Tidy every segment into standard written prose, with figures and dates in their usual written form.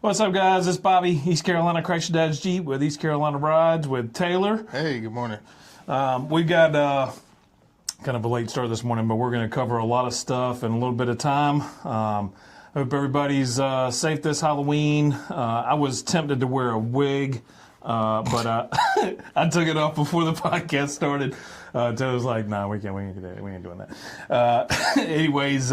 What's up, guys? It's Bobby, East Carolina Chrysler Dodge Jeep with East Carolina Rides with Taylor. Hey, good morning. We've got kind of a late start this morning, but we're going to cover a lot of stuff in a little bit of time. Hope everybody's safe this Halloween. I was tempted to wear a wig, but I took it off before the podcast started. Taylor's like, "No, we ain't doing that." Anyways,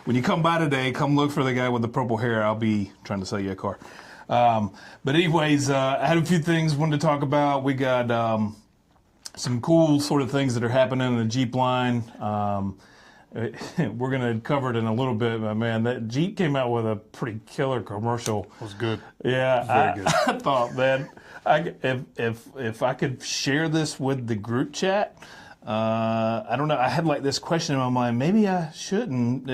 when you come by today, come look for the guy with the purple hair. I'll be trying to sell you a car. But anyways, I had a few things I wanted to talk about. We got some cool sort of things that are happening in the Jeep line. We're going to cover it in a little bit, but man, that Jeep came out with a pretty killer commercial. It was good. Yeah, Very good. I thought, man, if I could share this with the group chat, I don't know. I had like this question in my mind. Maybe I shouldn't.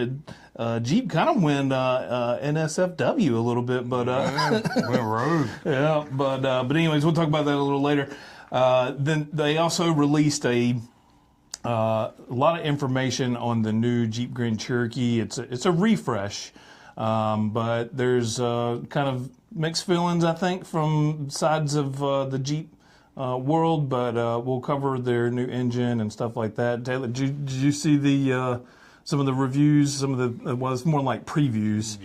Jeep kind of went NSFW a little bit, but Went rogue. yeah. But anyways, we'll talk about that a little later. Then they also released a lot of information on the new Jeep Grand Cherokee. It's a refresh, but there's kind of mixed feelings, I think, from sides of the Jeep world. But we'll cover their new engine and stuff like that. Taylor, did you see the some of the reviews? Some of the it's more like previews.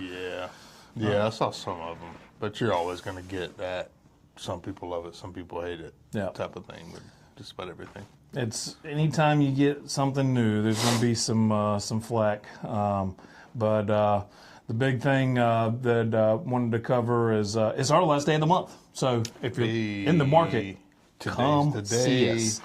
Yeah, I saw some of them, but you're always going to get that. Some people love it, some people hate it. Yeah. Type of thing with just about everything. It's anytime you get something new, there's going to be some flack. But the big thing that wanted to cover is it's our last day of the month. So if you're in the market, come the see day. us.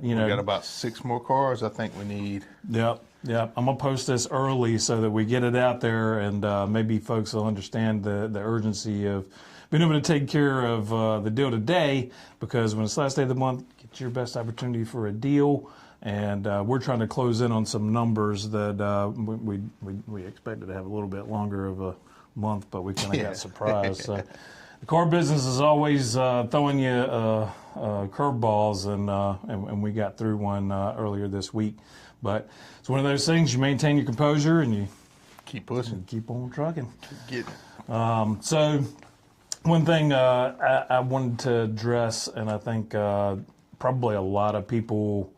We got about 6 more cars I think we need. Yep. I'm gonna post this early so that we get it out there, and maybe folks will understand the urgency of being able to take care of the deal today, because when it's last day of the month, get your best opportunity for a deal. And we're trying to close in on some numbers that we expected to have a little bit longer of a month, but we kind of got surprised. So the car business is always throwing you curveballs, and we got through one earlier this week. But it's one of those things, you maintain your composure and you Keep pushing. keep on trucking. Keep getting. So one thing I wanted to address, and I think probably a lot of people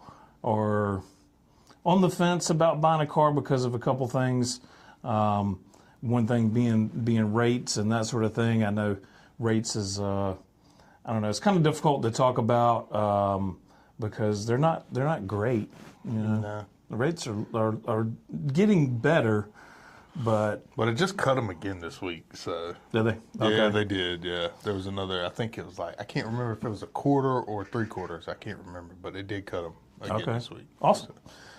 are on the fence about buying a car because of a couple things. One thing being rates and that sort of thing. I know rates is I don't know. It's kind of difficult to talk about because they're not great. You know, No. the rates are getting better, but But it just cut them again this week, so. did they? Yeah, they did, yeah. There was another, I think it was like, I can't remember if it was a quarter or 3/4. I can't remember, but they did cut them again this week. Awesome.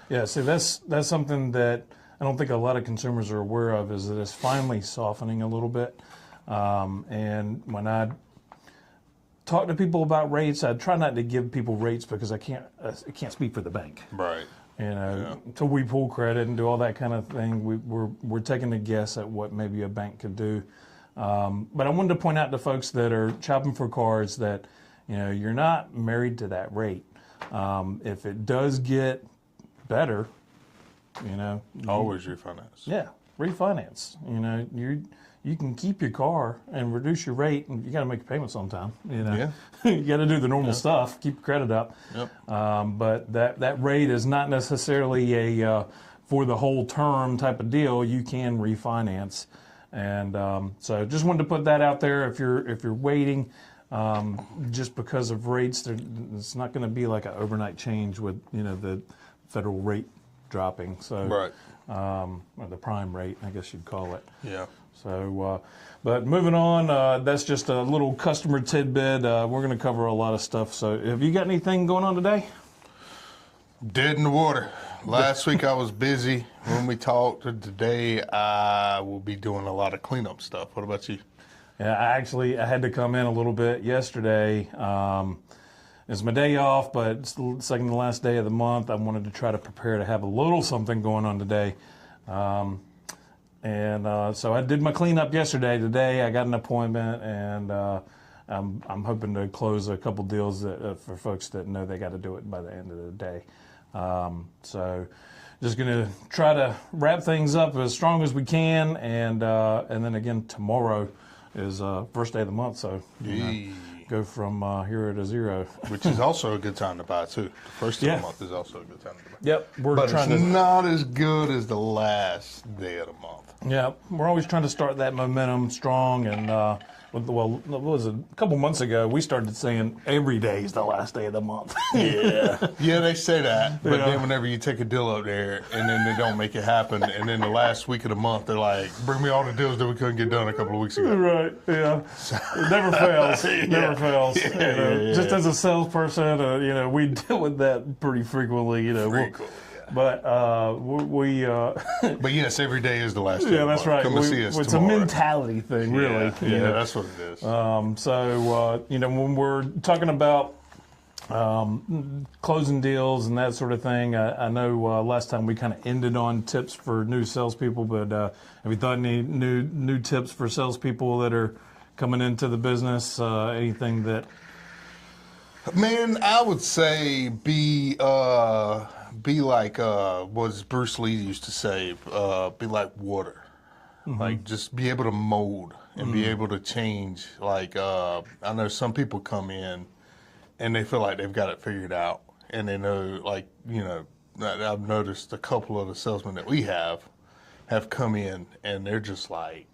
Yeah, see, that's something that I don't think a lot of consumers are aware of, is that it's finally softening a little bit. And when I talk to people about rates, I try not to give people rates because I can't speak for the bank. Right. You know, until we pull credit and do all that kind of thing, we're taking a guess at what maybe a bank could do. But I wanted to point out to folks that are shopping for cars that, you know, you're not married to that rate. If it does get better, you know, Always refinance. yeah, refinance. You know, you can keep your car and reduce your rate, and you got to make your payments on time. You know, Yeah. you got to do the normal stuff, keep your credit up. Yep. But that rate is not necessarily a for the whole term type of deal. You can refinance, and so just wanted to put that out there. If you're waiting, just because of rates, it's not going to be like an overnight change with, you know, the federal rate dropping. So Right. or the prime rate, I guess you'd call it. Yeah. So, but moving on, that's just a little customer tidbit. We're going to cover a lot of stuff. So, have you got anything going on today? Dead in the water. Last week I was busy. When we talked today, I will be doing a lot of cleanup stuff. What about you? Yeah, I had to come in a little bit yesterday. It's my day off, but it's the second to last day of the month. I wanted to try to prepare to have a little something going on today. So I did my cleanup yesterday. Today I got an appointment, and I'm hoping to close a couple deals that, for folks that know they got to do it by the end of the day. So just going to try to wrap things up as strong as we can, and then again tomorrow is first day of the month. So Yee. go from hero to zero. Which is also a good time to buy too. The first of Yeah. the month is also a good time to buy. Yep, we're But trying it's to. not as good as the last day of the month. Yeah, we're always trying to start that momentum strong. And well, what was it? A couple months ago, we started saying every day is the last day of the month. Yeah. Yeah, they say that. But Yeah. then whenever you take a deal up there and then they don't make it happen, and then the last week of the month, they're like, bring me all the deals that we couldn't get done a couple of weeks ago. Right. Yeah. It never fails. Never fails. Yeah, You know, yeah. Just as a salesperson, we deal with that pretty frequently. Frequently, But we But yes, every day is the last day. yeah, of the that's month. right. Come and see us It's tomorrow. a mentality thing, really. Yeah, you know. that's what it is. So when we're talking about closing deals and that sort of thing, I know last time we kind of ended on tips for new salespeople, but have you thought any new tips for salespeople that are coming into the business? Anything that? Man, I would say be like what Bruce Lee used to say, be like water. Like just be able to mold and be able to change. Like I know some people come in and they feel like they've got it figured out, and they know, like, I've noticed a couple of the salesmen that we have come in and they're just like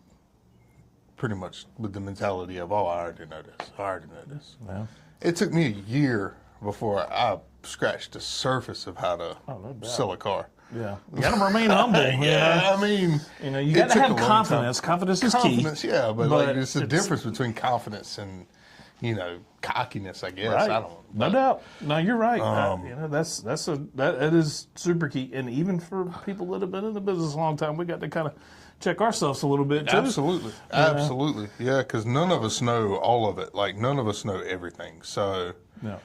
pretty much with the mentality of, oh, I already know this. I already know this. Yeah. It took me a year before I scratched the surface of how to no doubt. sell a car. Yeah, you got to remain humble. Yeah, I mean, you it got to took have a long confidence. time. Confidence is Confidence, key. yeah, but like it's the it's- difference between confidence and cockiness, I guess. Right. I don't. No doubt. No, you're right. That is super key. And even for people that have been in the business a long time, we got to kind of check ourselves a little bit too. Absolutely, absolutely, yeah. Because none of us know all of it. Like none of us know everything. So, Yeah.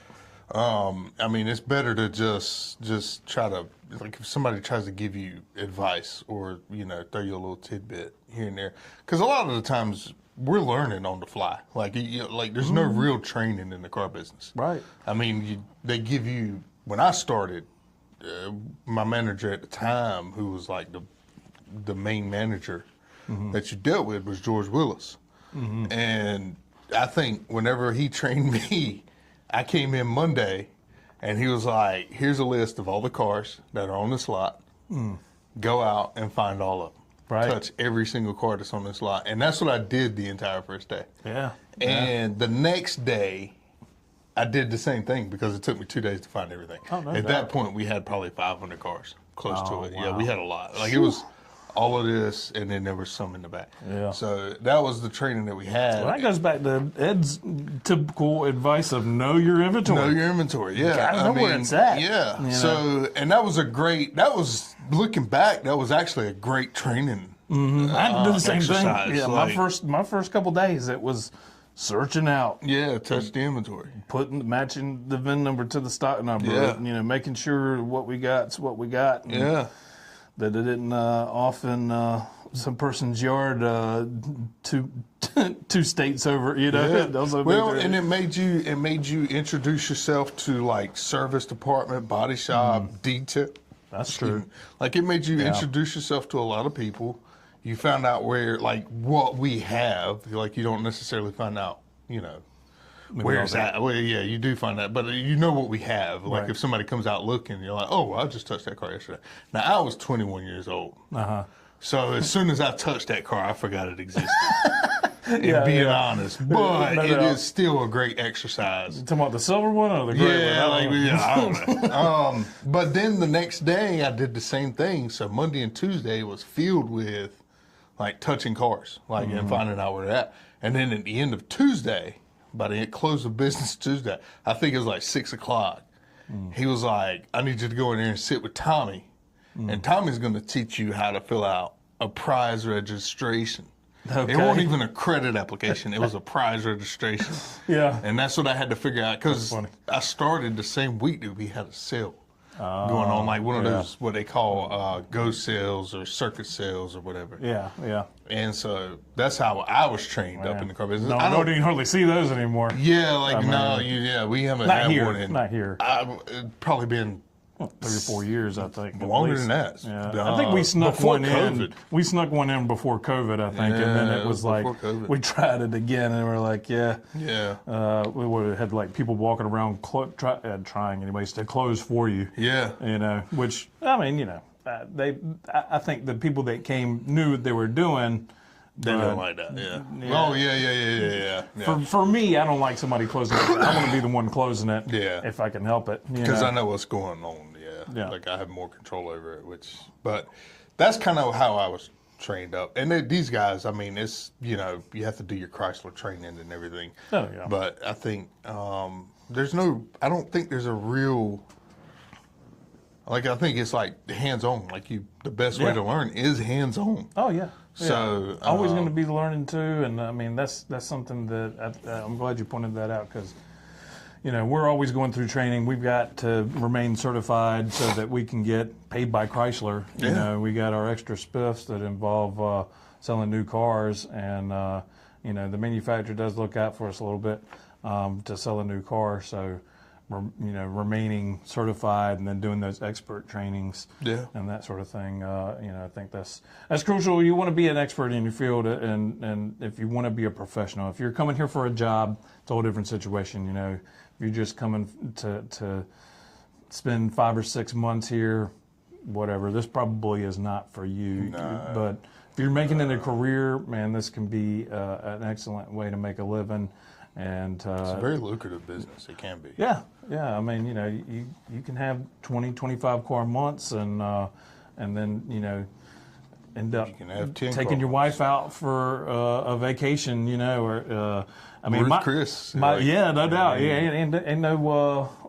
I mean, it's better to just try to, like, if somebody tries to give you advice or throw you a little tidbit here and there, because a lot of the times we're learning on the fly. Like there's no real training in the car business. Right. I mean, they give you. When I started, my manager at the time, who was like the main manager that you dealt with, was George Willis, and I think whenever he trained me, I came in Monday, and he was like, "Here's a list of all the cars that are on this lot. Go out and find all of them. Right. Touch every single car that's on this lot." And that's what I did the entire first day. Yeah. And the next day, I did the same thing because it took me 2 days to find everything. Oh, no At doubt. that point, we had probably 500 cars close to it. Yeah, wow. we had a lot. Like it was all of this, and then there was some in the back. Yeah. So that was the training that we had. Well, that goes back to Ed's typical advice of know your inventory. Know your inventory, yeah. gotta know where it's at, Yeah. you know. So, and looking back, that was actually a great training. I did the same thing. exercise, Yeah, like- my first couple days, it was searching out, Yeah, touch the inventory. matching the VIN number to the stock number. Yeah. Making sure what we got's what we got. And Yeah. that it didn't off in some person's yard two states over. Yeah. That was a big Well, thing. and it made you introduce yourself to like service department, body shop, detail. That's true. Like it made you introduce yourself to a lot of people. You found out where like what we have. Like you don't necessarily find out, where it's at. Well, yeah, you do find that, but you know what we have. Like Right. if somebody comes out looking, you're like, oh, well, I just touched that car yesterday. Now I was 21 years old. So as soon as I touched that car, I forgot it existed. Being honest, but No it doubt. is still a great exercise. Talking about the silver one or the gray Yeah, one? I don't know. But then the next day I did the same thing. So Monday and Tuesday was filled with like touching cars, like and finding out where they're at. And then at the end of Tuesday, by the close of business Tuesday, I think it was like 6 o'clock. He was like, "I need you to go in there and sit with Tommy, and Tommy's going to teach you how to fill out a prize registration." Okay. It wasn't even a credit application; it was a prize registration. Yeah. And that's what I had to figure out because funny. I started the same week that we had a sale going on, like one of those what they call go sales or circuit sales or whatever. Yeah, yeah. And so that's how I was trained up in the car business. No, I I don't even hardly see those anymore. yeah, like no, we haven't Not had here, one in. not here. It'd probably been 3 or 4 years, I think. at Longer least. than that. Yeah. I think we snuck before one in. COVID. We snuck one in before COVID, I think, and then Yeah, it was like before COVID. we tried it again, and we're like, yeah. We would have had like people walking around trying, anyways, to close for you. Yeah. Which I mean, I think the people that came knew what they were doing. They but don't like that. Yeah. Oh yeah. For me, I don't like somebody closing it. I want to be the one closing it. Yeah. If I can help it. Because I know what's going on. Yeah. Like I have more control over it. But that's kind of how I was trained up. And these guys, I mean, it's you have to do your Chrysler training and everything. Oh, yeah. But I think I don't think there's a real. Like I think it's like hands-on. Like the best way to learn is hands-on. Oh yeah. So always going to be learning too, and I mean that's something that I'm glad you pointed that out because we're always going through training. We've got to remain certified so that we can get paid by Chrysler. We got our extra spiffs that involve selling new cars, and the manufacturer does look out for us a little bit to sell a new car. So remaining certified and then doing those expert trainings and that sort of thing. I think that's crucial. You want to be an expert in your field, and if you want to be a professional, if you're coming here for a job, it's a whole different situation. If you're just coming to spend 5 or 6 months here, whatever, this probably is not for you. But if you're making it a career, man, this can be an excellent way to make a living. And it's a very lucrative business. It can be. Yeah. I mean, you can have 20, 25 car months, and then end up taking your wife out for a vacation. Or I mean, Chris. No doubt. Yeah, and no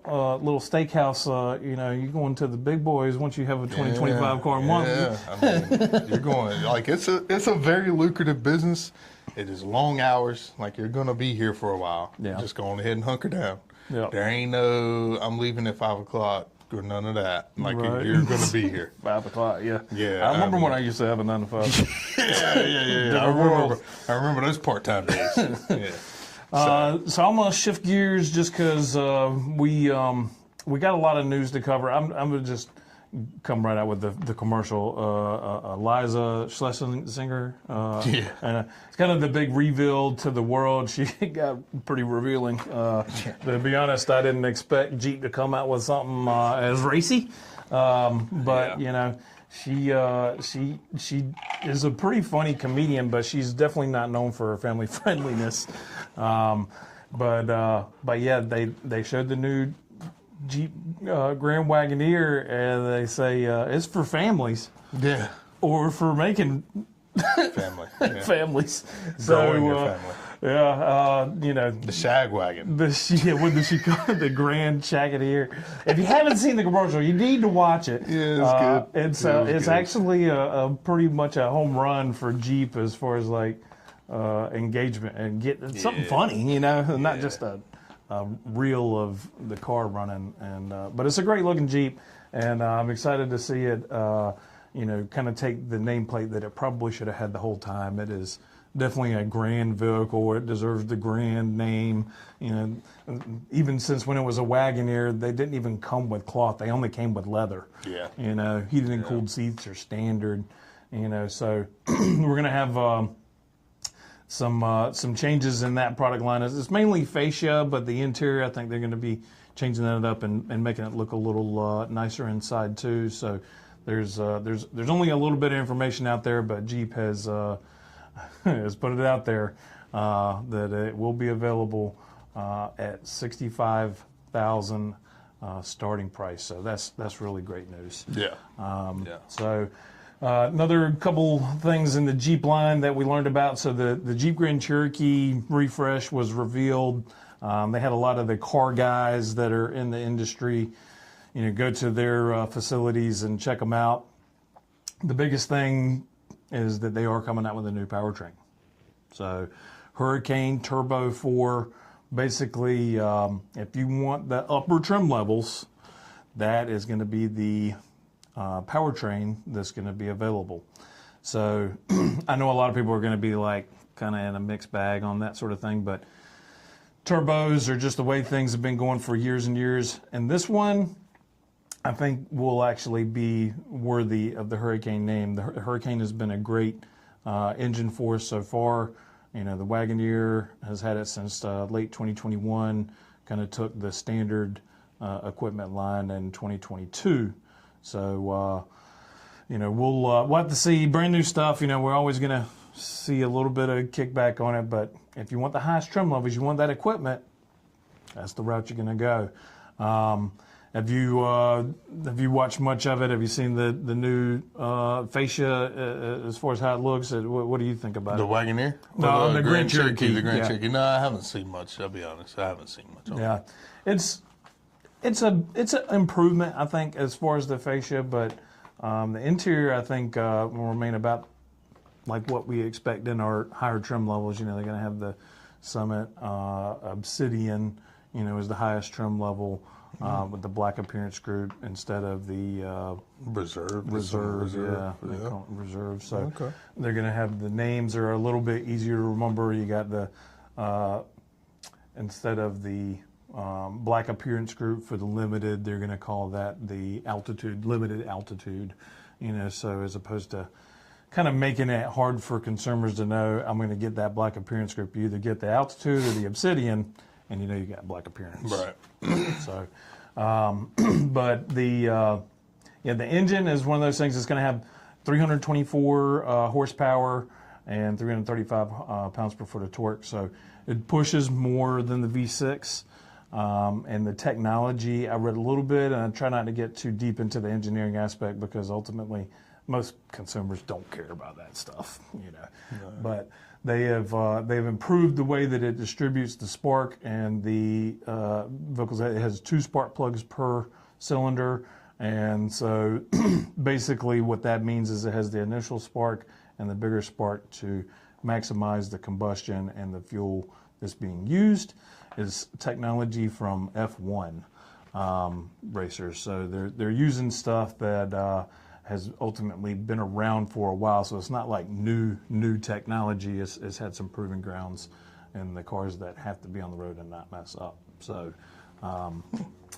little steakhouse. You're going to the big boys once you have a 20, 25 car month. Yeah, I mean, you're going like it's a very lucrative business. It is long hours. Like you're going to be here for a while. Yeah. Just go on ahead and hunker down. Yeah. There ain't no I'm leaving at 5 o'clock or none of that. Like Right. you're going to be here. 5 o'clock. Yeah. Yeah, I remember I mean- when I used to have a 9 to 5. Yeah. I remember those part-time days. Yeah. So I'm gonna shift gears just because we got a lot of news to cover. I'm gonna just come right out with the commercial. Liza Schlesinger. And it's kind of the big reveal to the world. She got pretty revealing. To be honest, I didn't expect Jeep to come out with something as racy. But she is a pretty funny comedian, but she's definitely not known for her family friendliness. But yeah, they showed the new Jeep Grand Wagoneer, and they say it's for families. Yeah. Or for making Family. Yeah. families. Growing your family. The Shag wagon. what does she call it? The Grand Wagoneer. If you haven't seen the commercial, you need to watch it. Yeah, it's good. It's good. actually a pretty much a home run for Jeep as far as like engagement and get something funny, not just a reel of the car running. And but it's a great looking Jeep, and I'm excited to see it. Kind of take the nameplate that it probably should have had the whole time. It is definitely a grand vehicle. It deserves the grand name. Even since when it was a Wagoneer, they didn't even come with cloth. They only came with leather. Yeah. Heated and cooled seats are standard. So we're gonna have some changes in that product line. It's mainly fascia, but the interior, I think they're going to be changing that up and making it look a little nicer inside too. So there's only a little bit of information out there, but Jeep has put it out there that it will be available at $65,000 starting price. So that's really great news. Yeah. So another couple things in the Jeep line that we learned about. So the Jeep Grand Cherokee refresh was revealed. They had a lot of the car guys that are in the industry, go to their facilities and check them out. The biggest thing is that they are coming out with a new powertrain. So Hurricane Turbo 4, basically, if you want the upper trim levels, that is going to be the powertrain that's going to be available. So I know a lot of people are going to be like kind of in a mixed bag on that sort of thing, but turbos are just the way things have been going for years and years. And this one, I think will actually be worthy of the Hurricane name. The Hurricane has been a great engine for us so far. You know, the Wagoneer has had it since late 2021, kind of took the standard equipment line in 2022. So, you know, we'll have to see brand new stuff. You know, we're always going to see a little bit of kickback on it, but if you want the highest trim levels, you want that equipment, that's the route you're going to go. Have you watched much of it? Have you seen the new fascia as far as how it looks? What do you think about The it? Wagoneer? No, Or the Grand Cherokee. The Grand Yeah. Cherokee. No, I haven't seen much. I'll be honest. I haven't seen much. Yeah, it's an improvement, I think, as far as the fascia, but the interior, I think, will remain about like what we expect in our higher trim levels. You know, they're going to have the Summit Obsidian, you know, is the highest trim level with the black appearance group instead of the Reserve. Reserve. Yeah, they Yeah. call it Reserve. So Okay. they're going to have the names are a little bit easier to remember. You got the instead of the black appearance group for the limited, they're going to call that the altitude, limited altitude. You know, so as opposed to kind of making it hard for consumers to know, I'm going to get that black appearance group. You either get the altitude or the Obsidian, and you know you got black appearance. Right. So, but the engine is one of those things that's going to have 324 horsepower and 335 pounds per foot of torque. So it pushes more than the V6. And the technology, I read a little bit, and I try not to get too deep into the engineering aspect because ultimately most consumers don't care about that stuff, you know. No. But they've improved the way that it distributes the spark and the vehicles. It has 2 spark plugs per cylinder, and so basically what that means is it has the initial spark and the bigger spark to maximize the combustion and the fuel that's being used. Is technology from F1 racers, so they're using stuff that has ultimately been around for a while. So it's not like new technology. It's had some proven grounds in the cars that have to be on the road and not mess up. So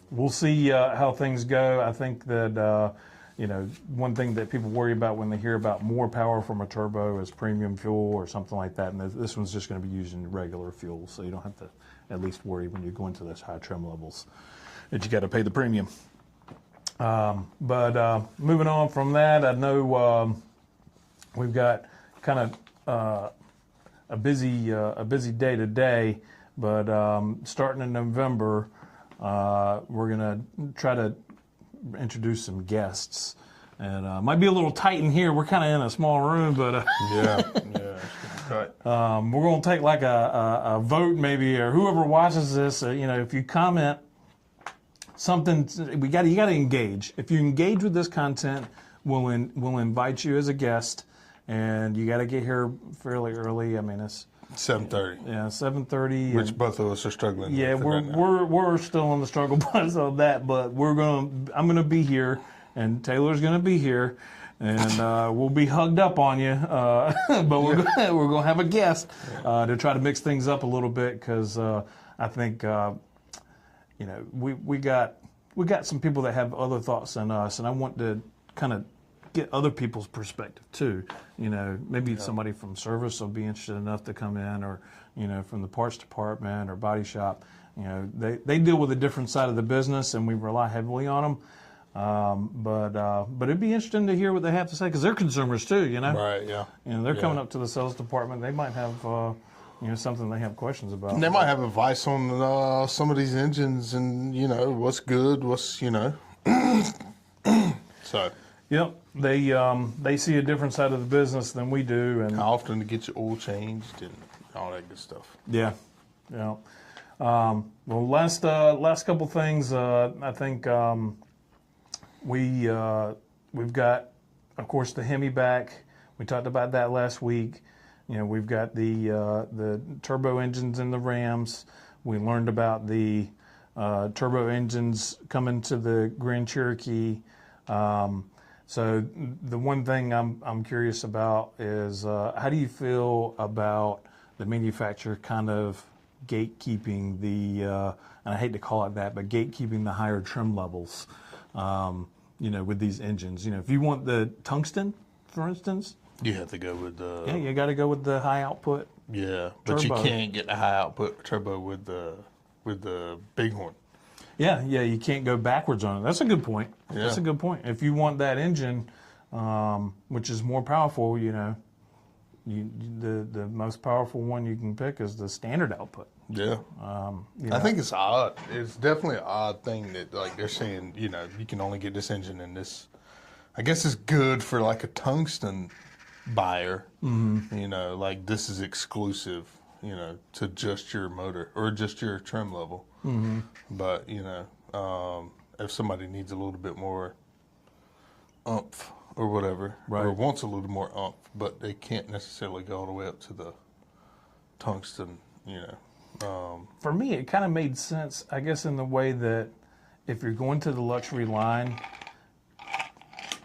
we'll see how things go. I think that you know, one thing that people worry about when they hear about more power from a turbo is premium fuel or something like that, and this one's just going to be using regular fuel, so you don't have to at least worry when you go into those high trim levels that you got to pay the premium. But moving on from that, I know we've got kind of a busy day today, but starting in November, we're going to try to introduce some guests, and might be a little tight in here. We're kind of in a small room, but Yeah. we're going to take like a vote maybe, or whoever watches this. You know, if you comment something, you got to engage. If you engage with this content, we'll invite you as a guest, and you got to get here fairly early. I mean, it's 7:30. yeah, 7:30. Which both of us are struggling. Yeah, with right now. we're still on the struggle bus on that, but I'm gonna be here, and Taylor's gonna be here, and we'll be hugged up on you. But we're gonna have a guest to try to mix things up a little bit, because I think you know we got some people that have other thoughts than us, and I want to kind of get other people's perspective too. You know, maybe somebody from service will be interested enough to come in, or, you know, from the parts department or body shop. You know, they deal with a different side of the business, and we rely heavily on them. But it'd be interesting to hear what they have to say, because they're consumers too, you know. Right, yeah. You know, they're coming up to the sales department. They might have, you know, something they have questions about. And they might have advice on some of these engines, and, you know, what's good, what's, you know. So. Yep, they see a different side of the business than we do, and How often to get your oil changed and all that good stuff. yeah. Well, last couple things. I think we've got, of course, the Hemi back. We talked about that last week. You know, we've got the turbo engines in the Rams. We learned about the turbo engines coming to the Grand Cherokee. So the one thing I'm curious about is how do you feel about the manufacturer kind of gatekeeping and I hate to call it that, but gatekeeping the higher trim levels? with these engines. If you want the tungsten, for instance, You have to go with the yeah, you got to go with the high output. but you turbo. can't get the high output turbo with the Bighorn. Yeah, you can't go backwards on it. That's a good point. That's a Yeah. good point. If you want that engine, which is more powerful, the most powerful one you can pick is the standard output. Yeah. I think it's odd. It's definitely an odd thing that like they're saying, you can only get this engine in this. I guess it's good for like a tungsten buyer. Mm-hmm. Like this is exclusive, to just your motor or just your trim level. Mm-hmm. But if somebody needs a little bit more oomph or whatever, Right. or wants a little more oomph, but they can't necessarily go all the way up to the tungsten, For me, it kind of made sense, I guess, in the way that if you're going to the luxury line,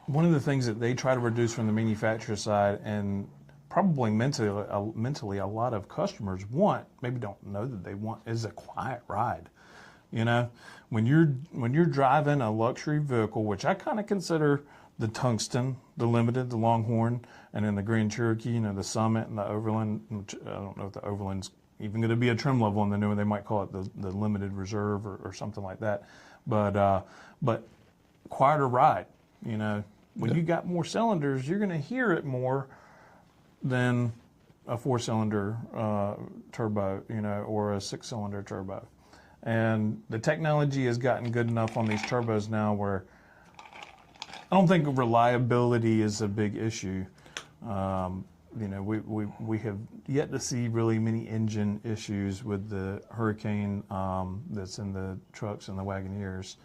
one of the things that they try to reduce from the manufacturer side, and probably mentally a lot of customers want, maybe don't know that they want, is a quiet ride. When you're driving a luxury vehicle, which I kind of consider the Tungsten, the Limited, the Longhorn, and then the Grand Cherokee, the Summit and the Overland. Which I don't know if the Overland's even going to be a trim level in the new one. They might call it the Limited Reserve or something like that. But quieter ride. When you got more cylinders, you're going to hear it more than a 4-cylinder turbo, or a 6-cylinder turbo. And the technology has gotten good enough on these turbos now where I don't think reliability is a big issue. We have yet to see really many engine issues with the Hurricane that's in the trucks and the Wagoneers.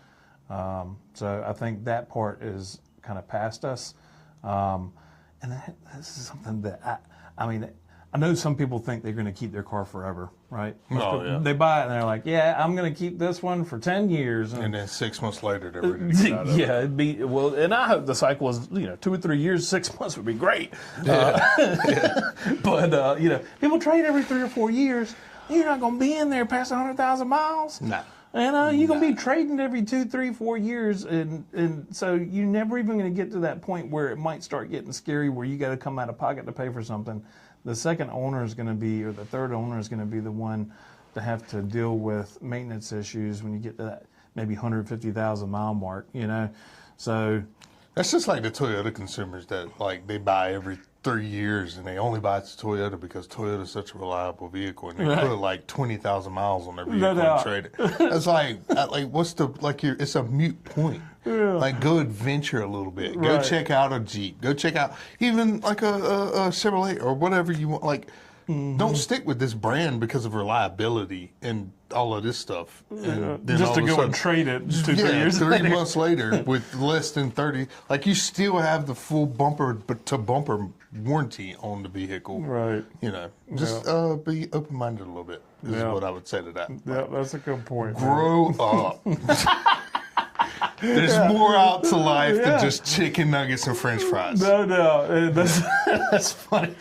So I think that part is kind of past us. And this is something that I know some people think they're going to keep their car forever, right? Yeah. They buy it and they're like, yeah, I'm going to keep this one for 10 years. And then 6 months later, they're ready to get out of it. Yeah, it'd be, well, and I hope the cycle is, 2 or 3 years, 6 months would be great. But, people trade every 3 or 4 years. You're not going to be in there past 100,000 miles. No. And you're going to be trading every 2, 3, 4 years. And so you're never even going to get to that point where it might start getting scary where you got to come out of pocket to pay for something. The second owner is going to be, or the third owner is going to be the one to have to deal with maintenance issues when you get to that maybe 150,000 mile mark, So That's just like the Toyota consumers that like they buy every 3 years and they only buy it to Toyota because Toyota is such a reliable vehicle and they put like 20,000 miles on their vehicle and trade it. It's it's a mute point. Yeah. Like go adventure a little bit. Go check out a Jeep. Go check out even like a Chevrolet or whatever you want. Like don't stick with this brand because of reliability and all of this stuff. And then just to go sudden, and trade it 2, 3 years 3 later. months later with less than 30, like you still have the full bumper to bumper warranty on the vehicle. Right. Just be open-minded a little bit is what I would say to that. Yeah, that's a good point. Grow up. There's more out to life than just chicken nuggets and French fries. No, that's funny.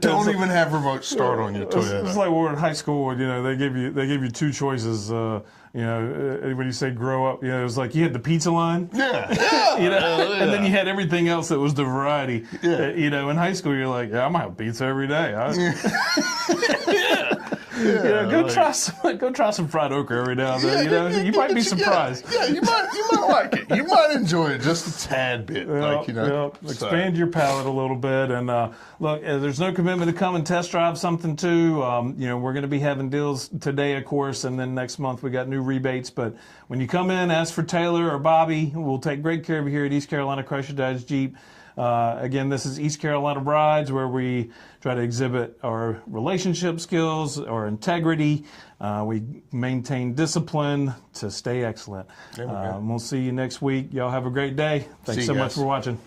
Don't even have remote start on your Toyota. It's like when we were in high school. They gave you 2 choices. When you say grow up, it was like you had the pizza line. Yeah. And then you had everything else that was the variety. Yeah. In high school, you're like, yeah, I'm gonna have pizza every day. Go try some fried okra every now and then. You might be surprised. Yeah, you might like it. You might enjoy it just a tad bit. Expand your palate a little bit. And look, there's no commitment to come and test drive something too. We're going to be having deals today, of course, and then next month we got new rebates. But when you come in, ask for Taylor or Bobby. We'll take great care of you here at East Carolina Chrysler Dodge Jeep. Again, this is East Carolina Brides, where we try to exhibit our relationship skills, our integrity. We maintain discipline to stay excellent. We'll see you next week. Y'all have a great day. Thanks so much for watching.